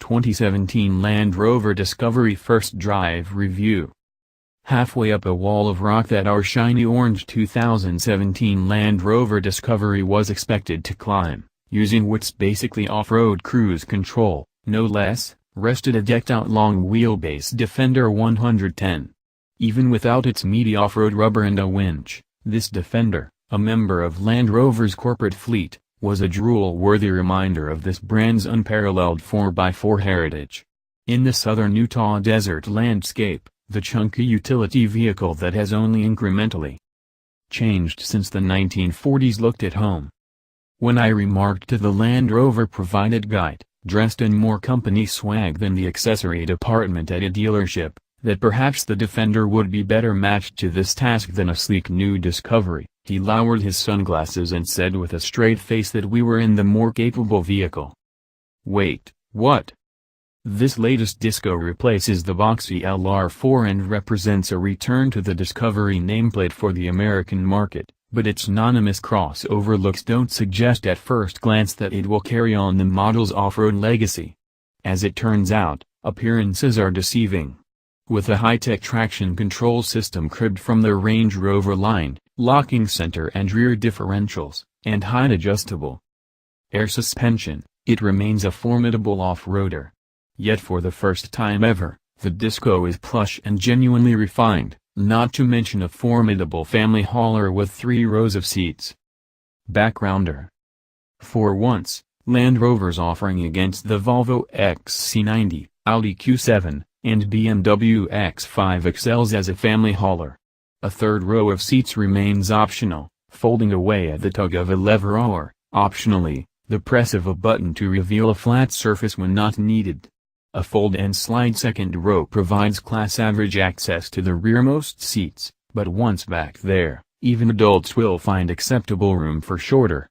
2017 Land Rover Discovery First Drive Review. Halfway up a wall of rock that our shiny orange 2017 Land Rover Discovery was expected to climb, using what's basically off-road cruise control, no less, rested a decked-out long-wheelbase Defender 110. Even without its meaty off-road rubber and a winch, this Defender, a member of Land Rover's corporate fleet, was a drool-worthy reminder of this brand's unparalleled 4x4 heritage. In the southern Utah desert landscape, the chunky utility vehicle that has only incrementally changed since the 1940s looked at home. When I remarked to the Land Rover provided guide, dressed in more company swag than the accessory department at a dealership, that perhaps the Defender would be better matched to this task than a sleek new Discovery, he lowered his sunglasses and said with a straight face that we were in the more capable vehicle. Wait, what? This latest Disco replaces the boxy LR4 and represents a return to the Discovery nameplate for the American market, but its anonymous crossover looks don't suggest at first glance that it will carry on the model's off-road legacy. As it turns out, appearances are deceiving. With a high-tech traction control system cribbed from the Range Rover line, locking center and rear differentials, and height-adjustable air suspension, it remains a formidable off-roader. Yet for the first time ever, the Disco is plush and genuinely refined, not to mention a formidable family hauler with 3 rows of seats. Backgrounder. For once, Land Rover's offering against the Volvo XC90, Audi Q7, and BMW X5 excels as a family hauler. A 3rd row of seats remains optional, folding away at the tug of a lever or, optionally, the press of a button to reveal a flat surface when not needed. A fold and slide 2nd row provides class average access to the rearmost seats, but once back there, even adults will find acceptable room for shorter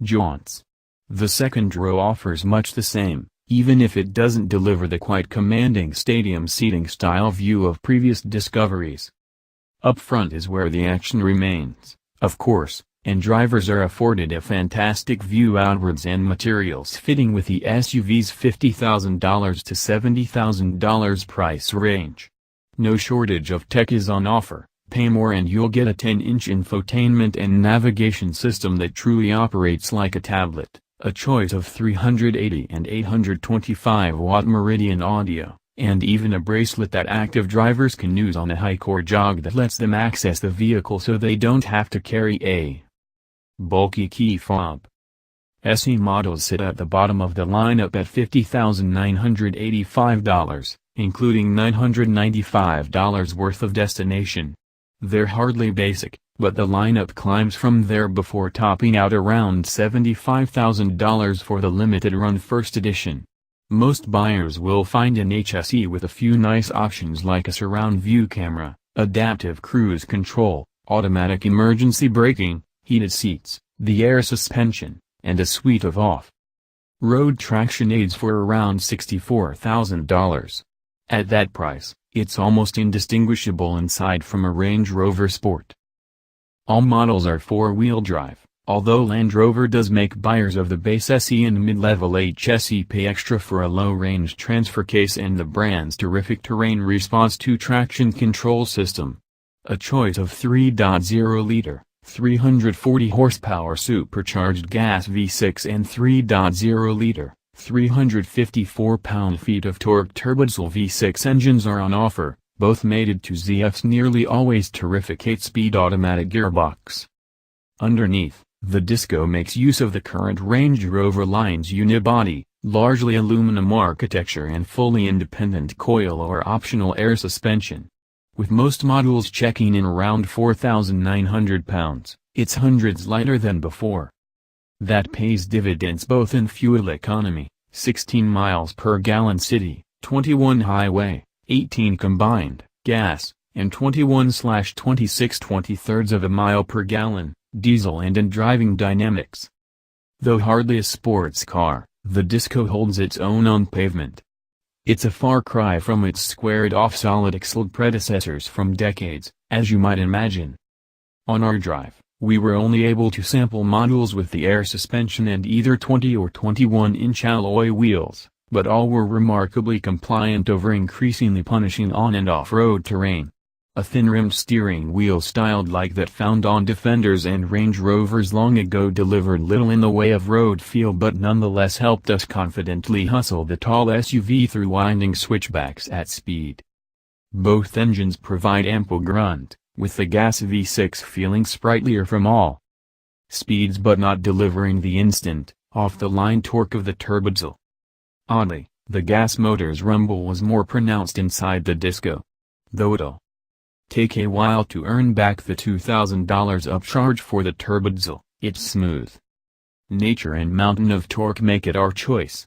jaunts. The 2nd row offers much the same, even if it doesn't deliver the quite commanding stadium seating style view of previous Discoveries. Up front is where the action remains, of course, and drivers are afforded a fantastic view outwards and materials fitting with the SUV's $50,000 to $70,000 price range. No shortage of tech is on offer. Pay more and you'll get a 10-inch infotainment and navigation system that truly operates like a tablet, a choice of 380 and 825-watt Meridian audio, and even a bracelet that active drivers can use on a hike or jog that lets them access the vehicle so they don't have to carry a bulky key fob. SE models sit at the bottom of the lineup at $50,985, including $995 worth of destination. They're hardly basic, but the lineup climbs from there before topping out around $75,000 for the limited run first edition. Most buyers will find an HSE with a few nice options like a surround view camera, adaptive cruise control, automatic emergency braking, heated seats, the air suspension, and a suite of off-road traction aids for around $64,000. At that price, it's almost indistinguishable inside from a Range Rover Sport. All models are 4-wheel drive, although Land Rover does make buyers of the base SE and mid-level HSE pay extra for a low-range transfer case and the brand's terrific terrain response 2 traction control system. A choice of 3.0-liter, 340 horsepower supercharged gas V6 and 3.0-liter, 354 pound-feet of torque turbodiesel V6 engines are on offer, both mated to ZF's nearly always terrific 8-speed automatic gearbox. Underneath, the Disco makes use of the current Range Rover line's unibody, largely aluminum architecture and fully independent coil or optional air suspension. With most models checking in around 4,900 pounds, it's hundreds lighter than before. That pays dividends both in fuel economy, 16 miles per gallon city, 21 highway, 18 combined, gas, and 21/26 23/3 of a mile per gallon, diesel and in driving dynamics. Though hardly a sports car, the Disco holds its own on pavement. It's a far cry from its squared-off solid axle predecessors from decades, as you might imagine. On our drive, we were only able to sample models with the air suspension and either 20 or 21-inch alloy wheels, but all were remarkably compliant over increasingly punishing on and off-road terrain. A thin-rimmed steering wheel styled like that found on Defenders and Range Rovers long ago delivered little in the way of road feel but nonetheless helped us confidently hustle the tall SUV through winding switchbacks at speed. Both engines provide ample grunt, with the gas V6 feeling sprightlier from all speeds but not delivering the instant, off-the-line torque of the turbodiesel. Oddly, the gas motor's rumble was more pronounced inside the Disco. Though it'll take a while to earn back the $2,000 upcharge for the turbodiesel, its smooth nature and mountain of torque make it our choice.